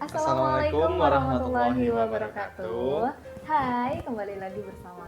Assalamualaikum warahmatullahi wabarakatuh. Hai, kembali lagi bersama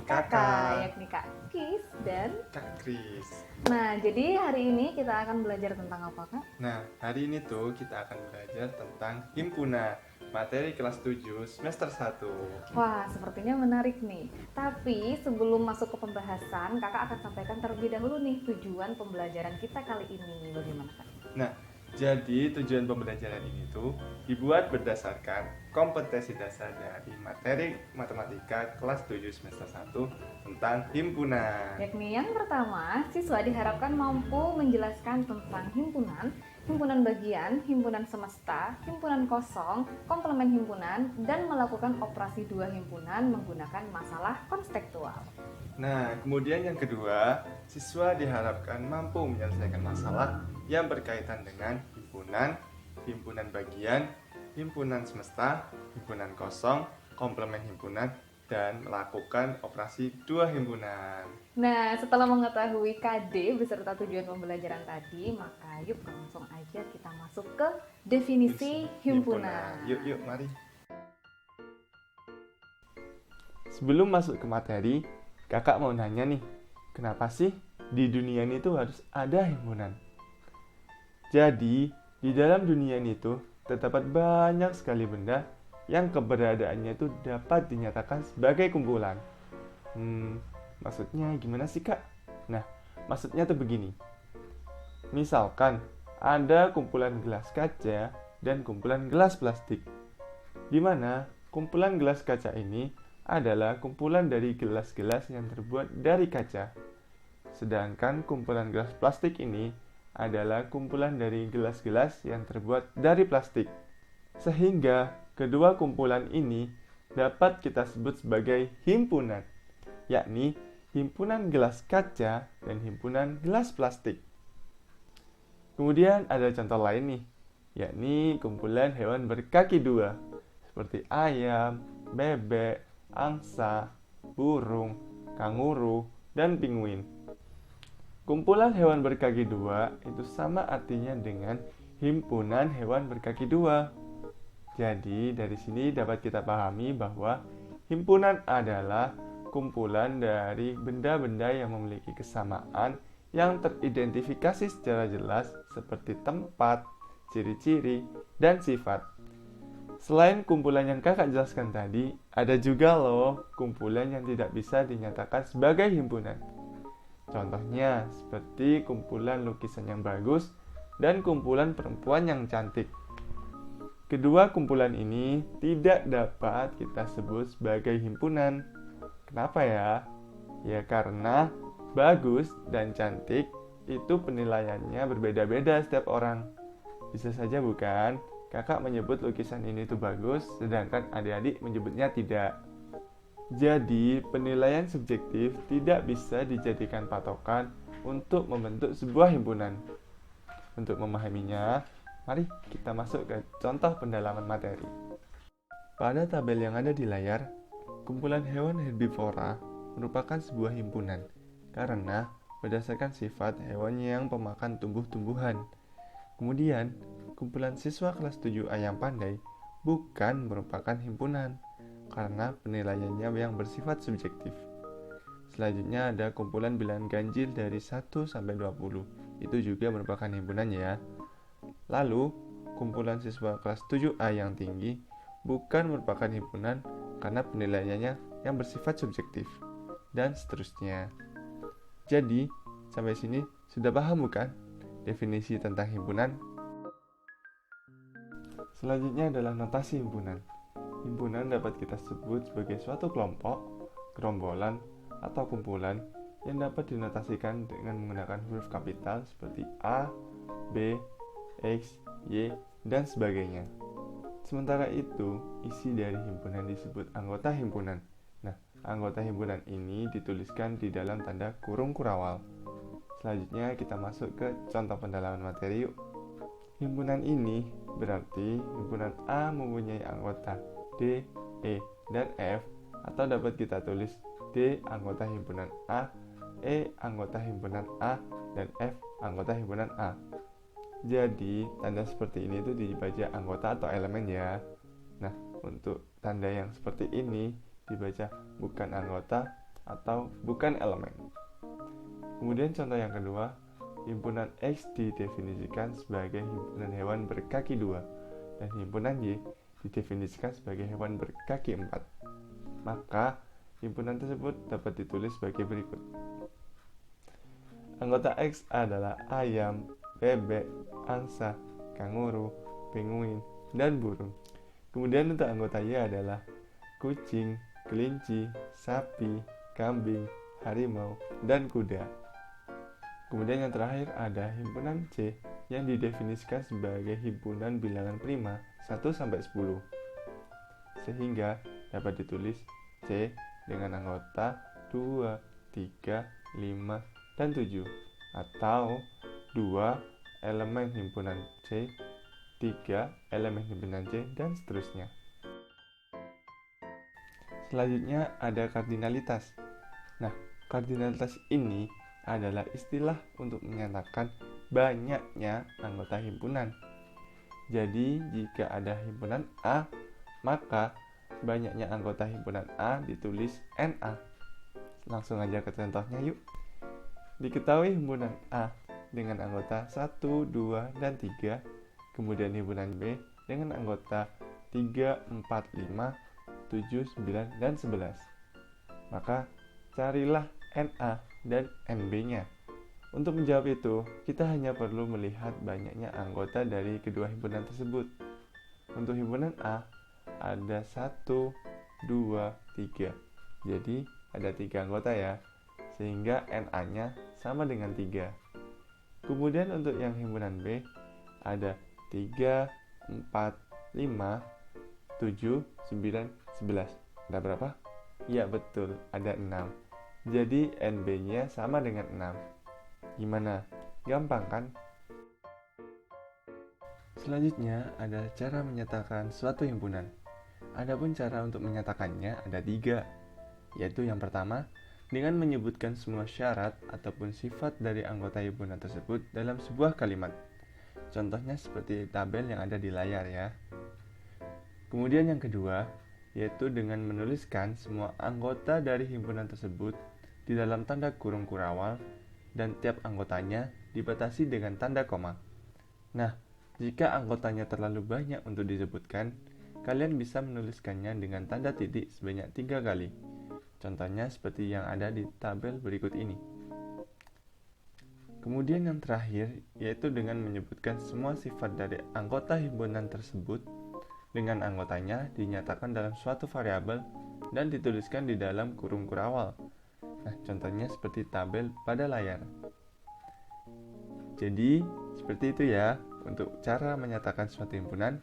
Kakak, yakni Kak Kis dan Kak Kris. Nah, jadi hari ini kita akan belajar tentang apa, Kak? Nah, hari ini tuh kita akan belajar tentang himpunan materi kelas 7 semester 1. Wah, sepertinya menarik nih. Tapi sebelum masuk ke pembahasan, Kakak akan sampaikan terlebih dahulu nih tujuan pembelajaran kita kali ini. Bagaimana, Kak? Nah, jadi tujuan pembelajaran ini tuh dibuat berdasarkan kompetensi dasar dari materi matematika kelas 7 semester 1 tentang himpunan. Yakni yang pertama, siswa diharapkan mampu menjelaskan tentang himpunan, himpunan bagian, himpunan semesta, himpunan kosong, komplemen himpunan, dan melakukan operasi dua himpunan menggunakan masalah konstekstual. Nah, kemudian yang kedua, siswa diharapkan mampu menyelesaikan masalah yang berkaitan dengan himpunan, himpunan bagian, himpunan semesta, himpunan kosong, komplemen himpunan, dan melakukan operasi dua himpunan. Nah, setelah mengetahui KD beserta tujuan pembelajaran tadi, maka yuk langsung aja kita masuk ke definisi himpunan. Yuk, mari. Sebelum masuk ke materi, kakak mau nanya nih, kenapa sih di dunia ini tuh harus ada himpunan? Jadi, di dalam dunia ini tuh terdapat banyak sekali benda yang keberadaannya itu dapat dinyatakan sebagai kumpulan. Maksudnya gimana sih, Kak? Nah, maksudnya tuh begini. Misalkan ada kumpulan gelas kaca dan kumpulan gelas plastik. Di mana kumpulan gelas kaca ini adalah kumpulan dari gelas-gelas yang terbuat dari kaca. Sedangkan kumpulan gelas plastik ini adalah kumpulan dari gelas-gelas yang terbuat dari plastik. Sehingga kedua kumpulan ini dapat kita sebut sebagai himpunan, yakni himpunan gelas kaca dan himpunan gelas plastik. Kemudian ada contoh lain nih, yakni kumpulan hewan berkaki dua, seperti ayam, bebek, angsa, burung, kanguru, dan penguin. Kumpulan hewan berkaki dua itu sama artinya dengan himpunan hewan berkaki dua. Jadi dari sini dapat kita pahami bahwa himpunan adalah kumpulan dari benda-benda yang memiliki kesamaan yang teridentifikasi secara jelas seperti tempat, ciri-ciri, dan sifat. Selain kumpulan yang kakak jelaskan tadi, ada juga loh kumpulan yang tidak bisa dinyatakan sebagai himpunan. Contohnya seperti kumpulan lukisan yang bagus dan kumpulan perempuan yang cantik. Kedua kumpulan ini tidak dapat kita sebut sebagai himpunan. Kenapa ya? Ya karena bagus dan cantik itu penilaiannya berbeda-beda setiap orang. Bisa saja bukan? Kakak menyebut lukisan ini tuh bagus, sedangkan adik-adik menyebutnya tidak. Jadi, penilaian subjektif tidak bisa dijadikan patokan untuk membentuk sebuah himpunan. Untuk memahaminya, mari kita masuk ke contoh pendalaman materi. Pada tabel yang ada di layar, kumpulan hewan herbivora merupakan sebuah himpunan karena berdasarkan sifat hewan yang pemakan tumbuh-tumbuhan. Kemudian, kumpulan siswa kelas 7A yang pandai bukan merupakan himpunan karena penilaiannya yang bersifat subjektif. Selanjutnya ada kumpulan bilangan ganjil dari 1 sampai 20. Itu juga merupakan himpunan ya. Lalu, kumpulan siswa kelas 7A yang tinggi bukan merupakan himpunan karena penilaiannya yang bersifat subjektif. Dan seterusnya. Jadi, sampai sini sudah paham bukan definisi tentang himpunan? Selanjutnya adalah notasi himpunan. Himpunan dapat kita sebut sebagai suatu kelompok, gerombolan, atau kumpulan yang dapat dinotasikan dengan menggunakan huruf kapital seperti A, B, X, Y, dan sebagainya. Sementara itu, isi dari himpunan disebut anggota himpunan. Nah, anggota himpunan ini dituliskan di dalam tanda kurung kurawal. Selanjutnya kita masuk ke contoh pendalaman materi yuk. Himpunan ini berarti himpunan A mempunyai anggota D, E, dan F, atau dapat kita tulis D anggota himpunan A, E anggota himpunan A, dan F anggota himpunan A. Jadi, tanda seperti ini itu dibaca anggota atau elemen ya. Nah, untuk tanda yang seperti ini dibaca bukan anggota atau bukan elemen. Kemudian contoh yang kedua, himpunan X didefinisikan sebagai himpunan hewan berkaki 2 dan himpunan Y didefinisikan sebagai hewan berkaki 4. Maka, himpunan tersebut dapat ditulis sebagai berikut. Anggota X adalah ayam, bebek, angsa, kanguru, penguin, dan burung. Kemudian untuk anggota Y adalah kucing, kelinci, sapi, kambing, harimau, dan kuda. Kemudian yang terakhir ada himpunan C yang didefinisikan sebagai himpunan bilangan prima 1-10. Sehingga dapat ditulis C dengan anggota 2, 3, 5, dan 7, atau 2 elemen himpunan C, 3 elemen himpunan C, dan seterusnya. Selanjutnya ada kardinalitas. Nah, kardinalitas ini adalah istilah untuk menyatakan banyaknya anggota himpunan. Jadi, jika ada himpunan A, maka banyaknya anggota himpunan A ditulis NA. Langsung aja ke contohnya yuk. Diketahui himpunan A dengan anggota 1, 2, dan 3, kemudian himpunan B dengan anggota 3, 4, 5, 7, 9, dan 11. Maka carilah NA dan NB-nya. Untuk menjawab itu, kita hanya perlu melihat banyaknya anggota dari kedua himpunan tersebut. Untuk himpunan A, ada 1, 2, 3. Jadi, ada 3 anggota ya, sehingga NA-nya sama dengan 3. Kemudian untuk yang himpunan B, ada 3, 4, 5, 7, 9, 11. Ada berapa? Ya betul, ada 6. Jadi NB-nya sama dengan 6. Gimana? Gampang kan? Selanjutnya ada cara menyatakan suatu himpunan. Adapun cara untuk menyatakannya ada 3, yaitu yang pertama, dengan menyebutkan semua syarat ataupun sifat dari anggota himpunan tersebut dalam sebuah kalimat. Contohnya seperti tabel yang ada di layar ya. Kemudian yang kedua, yaitu dengan menuliskan semua anggota dari himpunan tersebut di dalam tanda kurung kurawal dan tiap anggotanya dibatasi dengan tanda koma. Nah, jika anggotanya terlalu banyak untuk disebutkan, kalian bisa menuliskannya dengan tanda titik sebanyak 3 kali. Contohnya seperti yang ada di tabel berikut ini. Kemudian yang terakhir, yaitu dengan menyebutkan semua sifat dari anggota himpunan tersebut dengan anggotanya dinyatakan dalam suatu variabel dan dituliskan di dalam kurung kurawal. Nah, contohnya seperti tabel pada layar. Jadi, seperti itu ya untuk cara menyatakan suatu himpunan.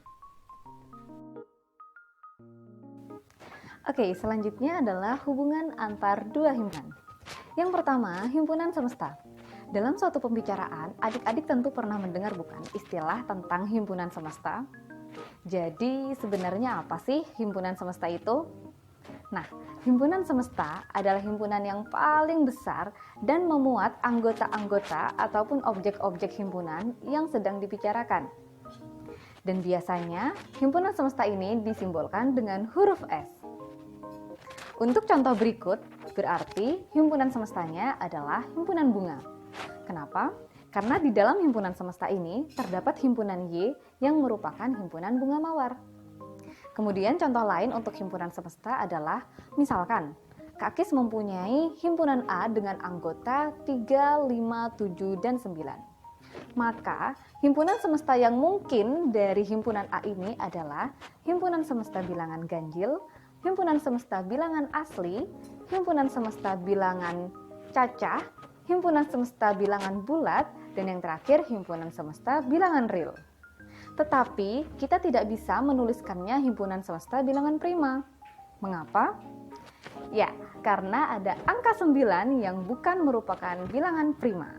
Oke, selanjutnya adalah hubungan antar dua himpunan. Yang pertama, himpunan semesta. Dalam suatu pembicaraan, adik-adik tentu pernah mendengar bukan istilah tentang himpunan semesta? Jadi, sebenarnya apa sih himpunan semesta itu? Nah, himpunan semesta adalah himpunan yang paling besar dan memuat anggota-anggota ataupun objek-objek himpunan yang sedang dibicarakan. Dan biasanya, himpunan semesta ini disimbolkan dengan huruf S. Untuk contoh berikut, berarti himpunan semestanya adalah himpunan bunga. Kenapa? Karena di dalam himpunan semesta ini terdapat himpunan Y yang merupakan himpunan bunga mawar. Kemudian contoh lain untuk himpunan semesta adalah, misalkan, Kak Kis mempunyai himpunan A dengan anggota 3, 5, 7, dan 9. Maka, himpunan semesta yang mungkin dari himpunan A ini adalah himpunan semesta bilangan ganjil, himpunan semesta bilangan asli, himpunan semesta bilangan cacah, himpunan semesta bilangan bulat, dan yang terakhir himpunan semesta bilangan real. Tetapi kita tidak bisa menuliskannya himpunan semesta bilangan prima. Mengapa? Ya, karena ada angka 9 yang bukan merupakan bilangan prima.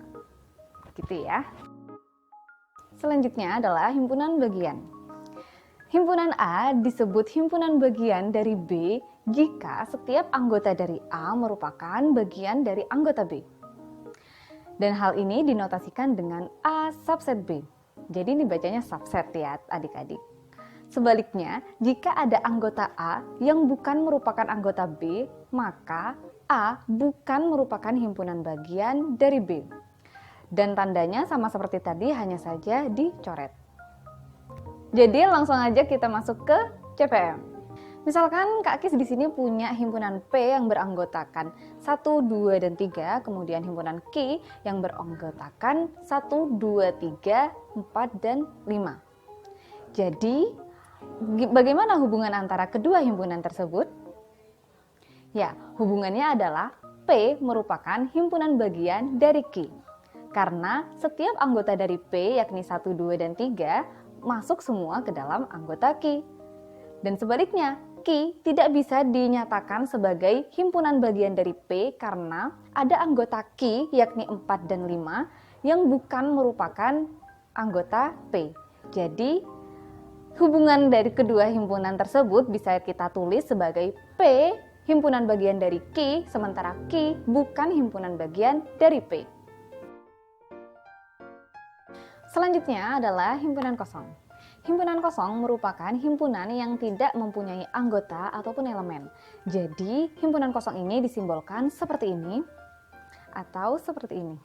Gitu ya. Selanjutnya adalah himpunan bagian. Himpunan A disebut himpunan bagian dari B jika setiap anggota dari A merupakan bagian dari anggota B. Dan hal ini dinotasikan dengan A subset B. Jadi ini bacanya subset ya adik-adik. Sebaliknya, jika ada anggota A yang bukan merupakan anggota B, maka A bukan merupakan himpunan bagian dari B. Dan tandanya sama seperti tadi, hanya saja dicoret. Jadi langsung aja kita masuk ke CPM. Misalkan Kak Kis di sini punya himpunan P yang beranggotakan 1, 2, dan 3, kemudian himpunan Q yang beranggotakan 1, 2, 3, 4, dan 5. Jadi, bagaimana hubungan antara kedua himpunan tersebut? Ya, hubungannya adalah P merupakan himpunan bagian dari Q. Karena setiap anggota dari P, yakni 1, 2, dan 3, masuk semua ke dalam anggota Q. Dan sebaliknya, Q tidak bisa dinyatakan sebagai himpunan bagian dari P karena ada anggota Q, yakni 4 dan 5, yang bukan merupakan anggota P. Jadi, hubungan dari kedua himpunan tersebut bisa kita tulis sebagai P himpunan bagian dari Q, sementara Q bukan himpunan bagian dari P. Selanjutnya adalah himpunan kosong. Himpunan kosong merupakan himpunan yang tidak mempunyai anggota ataupun elemen. Jadi, himpunan kosong ini disimbolkan seperti ini atau seperti ini.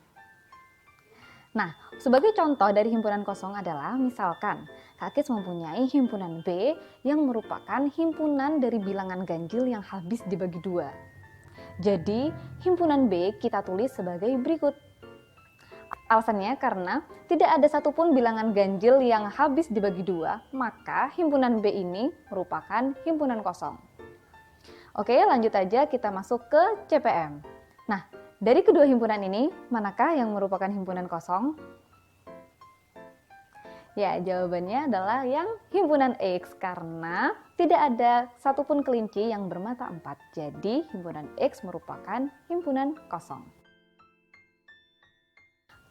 Nah, sebagai contoh dari himpunan kosong adalah misalkan Kak Kis mempunyai himpunan B yang merupakan himpunan dari bilangan ganjil yang habis dibagi 2. Jadi, himpunan B kita tulis sebagai berikut. Alasannya karena tidak ada satupun bilangan ganjil yang habis dibagi 2, maka himpunan B ini merupakan himpunan kosong. Oke, lanjut aja kita masuk ke CPM. Nah, dari kedua himpunan ini, manakah yang merupakan himpunan kosong? Ya, jawabannya adalah yang himpunan X karena tidak ada satupun kelinci yang bermata 4. Jadi, himpunan X merupakan himpunan kosong.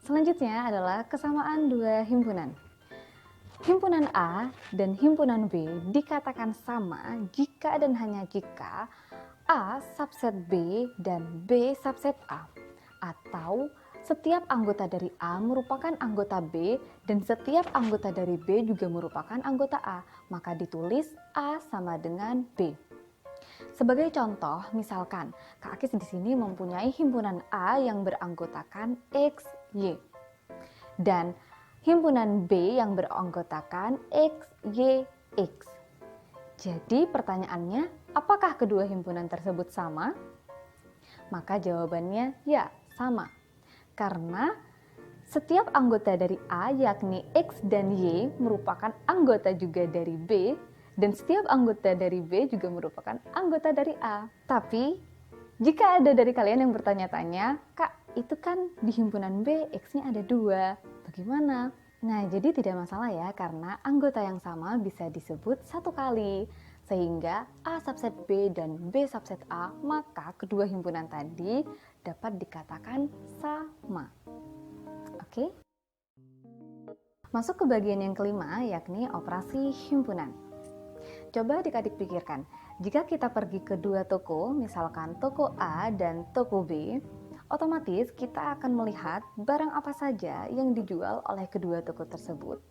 Selanjutnya adalah kesamaan dua himpunan. Himpunan A dan himpunan B dikatakan sama jika dan hanya jika A subset B dan B subset A, atau setiap anggota dari A merupakan anggota B dan setiap anggota dari B juga merupakan anggota A, maka ditulis A sama dengan B. Sebagai contoh, misalkan Kak Akis di sini mempunyai himpunan A yang beranggotakan X, Y, dan himpunan B yang beranggotakan X, Y, X. Jadi pertanyaannya, apakah kedua himpunan tersebut sama? Maka jawabannya ya, sama. Karena setiap anggota dari A yakni X dan Y merupakan anggota juga dari B, dan setiap anggota dari B juga merupakan anggota dari A. Tapi, jika ada dari kalian yang bertanya-tanya, Kak, itu kan di himpunan B, X-nya ada 2. Bagaimana? Nah, jadi tidak masalah ya, karena anggota yang sama bisa disebut satu kali. Sehingga A subset B dan B subset A, maka kedua himpunan tadi dapat dikatakan sama. Oke? Masuk ke bagian yang kelima, yakni operasi himpunan. Coba adik-adik pikirkan, jika kita pergi ke dua toko, misalkan toko A dan toko B, otomatis kita akan melihat barang apa saja yang dijual oleh kedua toko tersebut.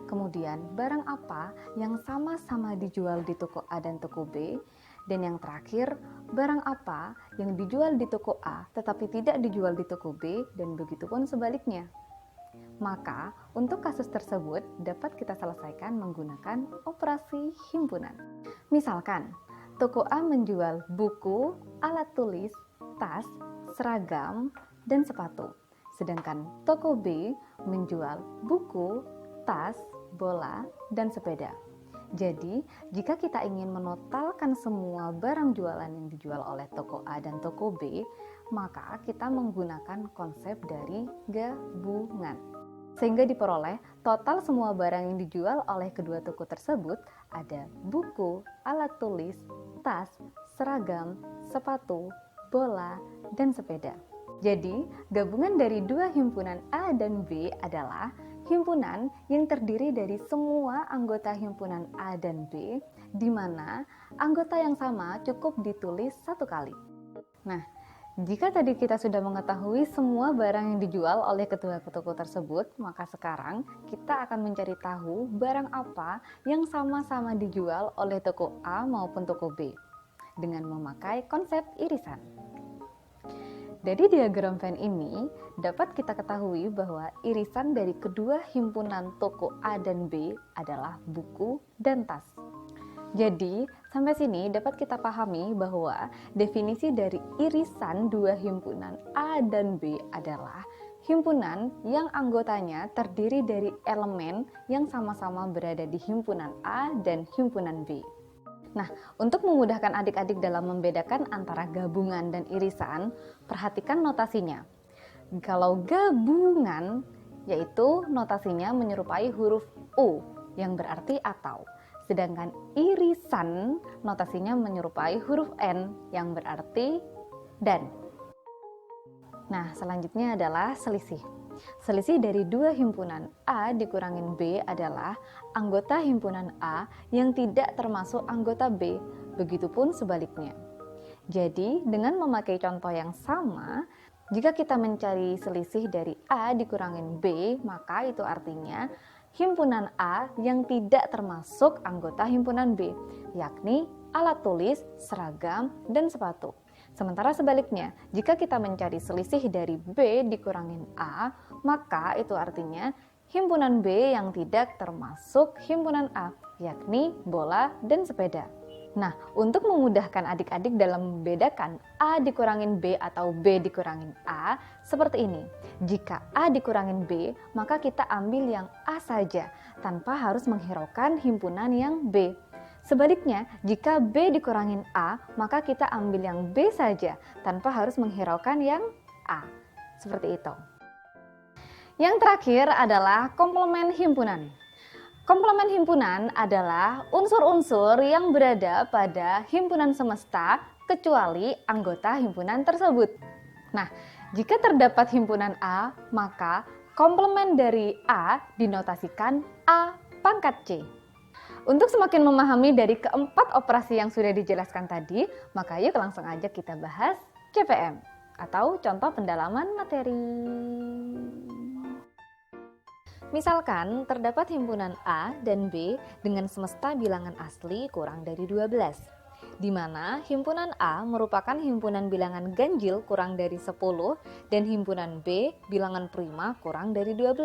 Kemudian barang apa yang sama-sama dijual di toko A dan toko B, dan yang terakhir barang apa yang dijual di toko A tetapi tidak dijual di toko B, dan begitu pun sebaliknya. Maka, untuk kasus tersebut dapat kita selesaikan menggunakan operasi himpunan. Misalkan, toko A menjual buku, alat tulis, tas, seragam, dan sepatu. Sedangkan toko B menjual buku, tas, bola, dan sepeda. Jadi, jika kita ingin menotalkan semua barang jualan yang dijual oleh toko A dan toko B, maka kita menggunakan konsep dari gabungan. Sehingga diperoleh total semua barang yang dijual oleh kedua toko tersebut ada buku, alat tulis, tas, seragam, sepatu, bola, dan sepeda. Jadi, gabungan dari dua himpunan A dan B adalah himpunan yang terdiri dari semua anggota himpunan A dan B, di mana anggota yang sama cukup ditulis satu kali. Nah, Jika tadi kita sudah mengetahui semua barang yang dijual oleh kedua toko tersebut, maka sekarang kita akan mencari tahu barang apa yang sama-sama dijual oleh toko A maupun toko B dengan memakai konsep irisan. Dari diagram Venn ini dapat kita ketahui bahwa irisan dari kedua himpunan toko A dan B adalah buku dan tas. Jadi, sampai sini dapat kita pahami bahwa definisi dari irisan dua himpunan A dan B adalah himpunan yang anggotanya terdiri dari elemen yang sama-sama berada di himpunan A dan himpunan B. Nah, untuk memudahkan adik-adik dalam membedakan antara gabungan dan irisan, perhatikan notasinya. Kalau gabungan, yaitu notasinya menyerupai huruf U yang berarti atau. Sedangkan irisan notasinya menyerupai huruf N yang berarti dan. Nah, selanjutnya adalah selisih. Selisih dari dua himpunan A dikurangin B adalah anggota himpunan A yang tidak termasuk anggota B, begitupun sebaliknya. Jadi, dengan memakai contoh yang sama, jika kita mencari selisih dari A dikurangin B, maka itu artinya himpunan A yang tidak termasuk anggota himpunan B, yakni alat tulis, seragam, dan sepatu. Sementara sebaliknya, jika kita mencari selisih dari B dikurangin A, maka itu artinya himpunan B yang tidak termasuk himpunan A, yakni bola dan sepeda. Nah, untuk memudahkan adik-adik dalam membedakan A dikurangin B atau B dikurangin A, seperti ini. Jika A dikurangin B, maka kita ambil yang A saja, tanpa harus menghiraukan himpunan yang B. Sebaliknya, jika B dikurangin A, maka kita ambil yang B saja, tanpa harus menghiraukan yang A. Seperti itu. Yang terakhir adalah komplement himpunan. Komplement himpunan adalah unsur-unsur yang berada pada himpunan semesta kecuali anggota himpunan tersebut. Nah, jika terdapat himpunan A, maka komplement dari A dinotasikan A pangkat C. Untuk semakin memahami dari keempat operasi yang sudah dijelaskan tadi, maka yuk langsung aja kita bahas CPM atau contoh pendalaman materi. Misalkan terdapat himpunan A dan B dengan semesta bilangan asli kurang dari 12, di mana himpunan A merupakan himpunan bilangan ganjil kurang dari 10 dan himpunan B bilangan prima kurang dari 12.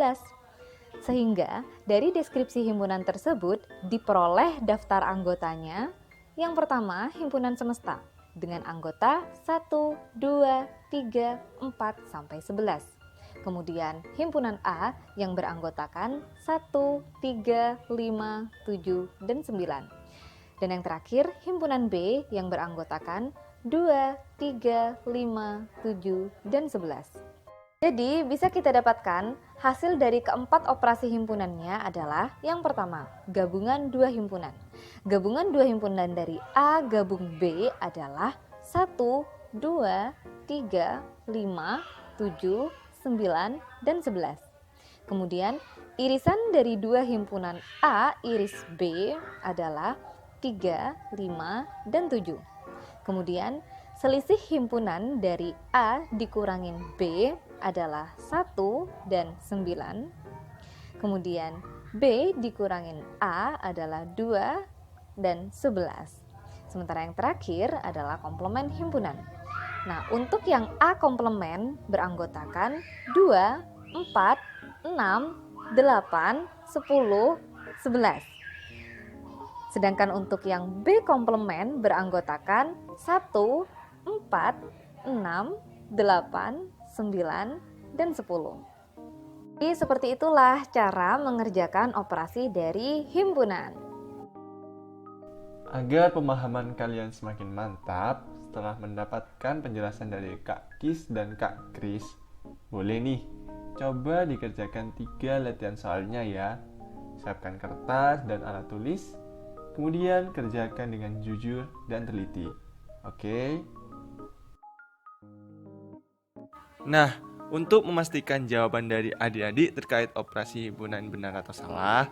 Sehingga dari deskripsi himpunan tersebut diperoleh daftar anggotanya. Yang pertama, himpunan semesta dengan anggota 1, 2, 3, 4, sampai 11. Kemudian himpunan A yang beranggotakan 1, 3, 5, 7, dan 9. Dan yang terakhir himpunan B yang beranggotakan 2, 3, 5, 7, dan 11. Jadi bisa kita dapatkan hasil dari keempat operasi himpunannya adalah yang pertama, gabungan dua himpunan. Gabungan dua himpunan dari A gabung B adalah 1, 2, 3, 5, 7, 9, dan 11. Kemudian irisan dari dua himpunan A iris B adalah 3, 5, dan 7. Kemudian selisih himpunan dari A dikurangin B adalah 1 dan 9. Kemudian B dikurangin A adalah 2 dan 11. Sementara yang terakhir adalah komplement himpunan. Nah, untuk yang A komplement beranggotakan 2, 4, 6, 8, 10, 11. Sedangkan untuk yang B komplement beranggotakan 1, 4, 6, 8, 9, dan 10. Jadi seperti itulah cara mengerjakan operasi dari himpunan. Agar pemahaman kalian semakin mantap, setelah mendapatkan penjelasan dari Kak Kis dan Kak Kris, boleh nih, coba dikerjakan 3 latihan soalnya ya. Siapkan kertas dan alat tulis, kemudian kerjakan dengan jujur dan teliti. Oke? Nah, untuk memastikan jawaban dari adik-adik terkait operasi himpunan benar atau salah,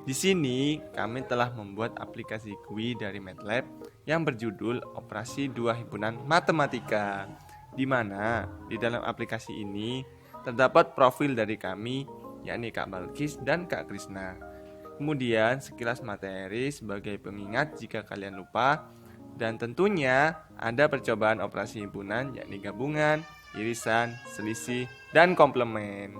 di sini kami telah membuat aplikasi GUI dari MATLAB yang berjudul Operasi Dua Himpunan Matematika. di mana di dalam aplikasi ini terdapat profil dari kami, yakni Kak Balkis dan Kak Krisna. Kemudian sekilas materi sebagai pengingat jika kalian lupa, dan tentunya ada percobaan operasi himpunan, yakni gabungan, irisan, selisih, dan komplement.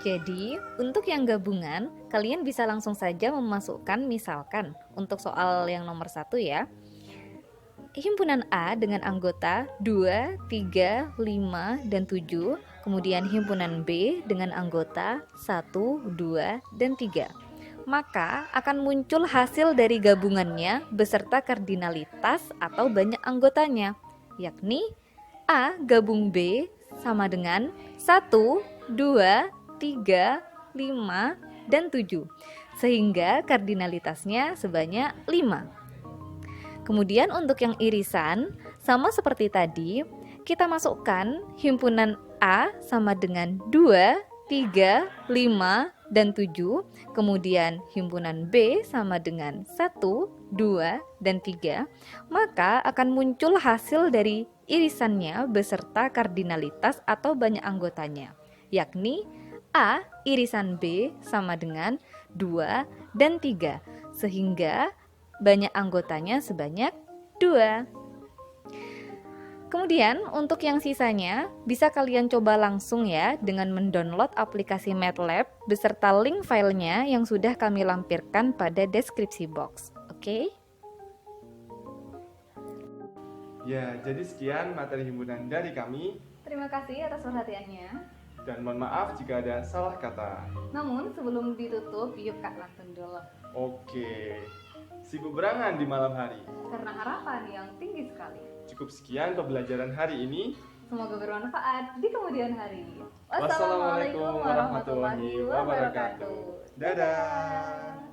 Jadi, untuk yang gabungan, kalian bisa langsung saja memasukkan misalkan untuk soal yang nomor 1 ya. Himpunan A dengan anggota 2, 3, 5, dan 7. Kemudian himpunan B dengan anggota 1, 2, dan 3. Maka akan muncul hasil dari gabungannya beserta kardinalitas atau banyak anggotanya, yakni A gabung B sama dengan 1, 2, 3, 5, dan 7, sehingga kardinalitasnya sebanyak 5. Kemudian untuk yang irisan, sama seperti tadi, kita masukkan himpunan A sama dengan 2, 3, 5, dan 7, kemudian himpunan B sama dengan 1, 2, dan 3, maka akan muncul hasil dari irisannya beserta kardinalitas atau banyak anggotanya, yakni A irisan B sama dengan 2 dan 3, sehingga banyak anggotanya sebanyak 2. Kemudian untuk yang sisanya bisa kalian coba langsung ya dengan mendownload aplikasi MATLAB beserta link filenya yang sudah kami lampirkan pada deskripsi box. Oke? Ya, jadi sekian materi himpunan dari kami. Terima kasih atas perhatiannya. Dan mohon maaf jika ada salah kata. Namun sebelum ditutup, yuk Kak langsung dulu. Oke, sibuk berangan di malam hari. Karena harapan yang tinggi sekali. Cukup sekian pembelajaran hari ini. Semoga bermanfaat di kemudian hari. Wassalamualaikum warahmatullahi wabarakatuh. Dadah.